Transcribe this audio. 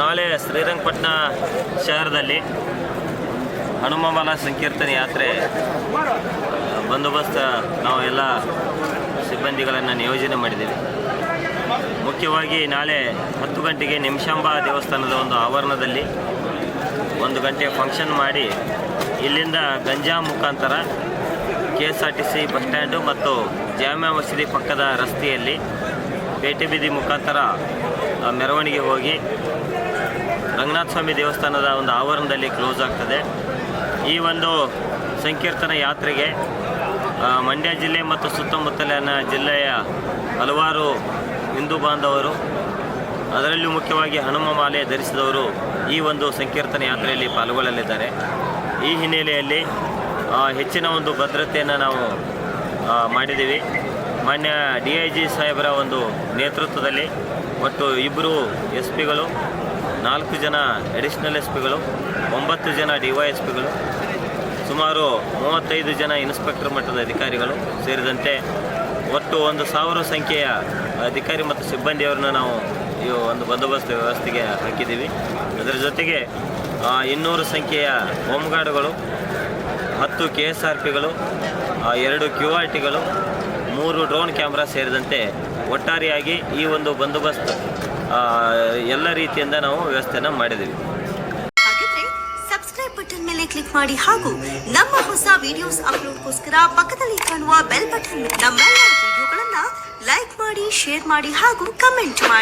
ನಾಳೆ ಶ್ರೀರಂಗಪಟ್ಟಣ ಶಹರದಲ್ಲಿ ಹನುಮಮಾಲ ಸಂಕೀರ್ತನೆ ಯಾತ್ರೆ ಬಂದೋಬಸ್ತ್ ನಾವು ಎಲ್ಲ ಸಿಬ್ಬಂದಿಗಳನ್ನು ನಿಯೋಜನೆ ಮಾಡಿದ್ದೀವಿ. ಮುಖ್ಯವಾಗಿ ನಾಳೆ 10 ಗಂಟೆಗೆ ನಿಮಿಷಾಂಬ ದೇವಸ್ಥಾನದ ಒಂದು ಆವರಣದಲ್ಲಿ 1 ಗಂಟೆ ಫಂಕ್ಷನ್ ಮಾಡಿ ಇಲ್ಲಿಂದ ಗಂಜಾಂ ಮುಖಾಂತರ KSRTC ಬಸ್ ಸ್ಟ್ಯಾಂಡು ಮತ್ತು ಜಾಮಿಯಾ ಮಸೀದಿ ಪಕ್ಕದ ರಸ್ತೆಯಲ್ಲಿ ಪೇಟೆ ಬೀದಿ ಮುಖಾಂತರ ಮೆರವಣಿಗೆ ಹೋಗಿ ರಂಗನಾಥ ಸ್ವಾಮಿ ದೇವಸ್ಥಾನದ ಒಂದು ಆವರಣದಲ್ಲಿ ಕ್ಲೋಸ್ ಆಗ್ತದೆ. ಈ ಒಂದು ಸಂಕೀರ್ತನ ಯಾತ್ರೆಗೆ ಮಂಡ್ಯ ಜಿಲ್ಲೆ ಮತ್ತು ಸುತ್ತಮುತ್ತಲಿನ ಜಿಲ್ಲೆಯ ಹಲವಾರು ಹಿಂದೂ ಬಾಂಧವರು, ಅದರಲ್ಲೂ ಮುಖ್ಯವಾಗಿ ಹನುಮಮಾಲೆ ಧರಿಸಿದವರು ಈ ಒಂದು ಸಂಕೀರ್ತನ ಯಾತ್ರೆಯಲ್ಲಿ ಪಾಲ್ಗೊಳ್ಳಲಿದ್ದಾರೆ. ಈ ಹಿನ್ನೆಲೆಯಲ್ಲಿ ಹೆಚ್ಚಿನ ಒಂದು ಭದ್ರತೆಯನ್ನು ನಾವು ಮಾಡಿದ್ದೀವಿ. ಮಾನ್ಯ DIG ಸಾಹೇಬರ ಒಂದು ನೇತೃತ್ವದಲ್ಲಿ ಒಟ್ಟು 2 SP ಗಳು, 4 ಜನ ಅಡಿಷನಲ್ SP ಗಳು, 9 ಜನ DYSPಗಳು, ಸುಮಾರು 35 ಜನ ಇನ್ಸ್ಪೆಕ್ಟರ್ ಮಟ್ಟದ ಅಧಿಕಾರಿಗಳು ಸೇರಿದಂತೆ ಒಟ್ಟು 1,000 ಸಂಖ್ಯೆಯ ಅಧಿಕಾರಿ ಮತ್ತು ಸಿಬ್ಬಂದಿಯವರನ್ನು ನಾವು ಈ ಒಂದು ಬಂದೋಬಸ್ತ್ ವ್ಯವಸ್ಥೆಗೆ ಹಾಕಿದ್ದೀವಿ. ಅದರ ಜೊತೆಗೆ 200 ಸಂಖ್ಯೆಯ ಹೋಮ್ ಗಾರ್ಡ್ಗಳು, 10 KSRPಗಳು, 2 QRTಗಳು, 3 ಡ್ರೋನ್ ಕ್ಯಾಮ್ರಾ ಸೇರಿದಂತೆ ಒಟ್ಟಾರೆಯಾಗಿ ಈ ಒಂದು ಬಂದೋಬಸ್ತ್ ಎಲ್ಲ ರೀತಿಯಿಂದ ನಾವು ವ್ಯವಸ್ಥೆಯನ್ನು ಮಾಡಿದ್ದೀವಿ. ಹಾಗಿದ್ರೆ ಸಬ್ಸ್ಕ್ರೈಬ್ ಬಟನ್ ಮೇಲೆ ಕ್ಲಿಕ್ ಮಾಡಿ ಹಾಗೂ ನಮ್ಮ ಹೊಸ ವಿಡಿಯೋಸ್ ಅಪ್ಲೋಡ್ಗೋಸ್ಕರ ಪಕ್ಕದಲ್ಲಿ ಕಾಣುವ ಬೆಲ್ ಬಟನ್ ನಮ್ಮೆಲ್ಲ ವಿಡಿಯೋಗಳನ್ನ ಲೈಕ್ ಮಾಡಿ, ಶೇರ್ ಮಾಡಿ ಹಾಗೂ ಕಮೆಂಟ್ ಮಾಡಿ.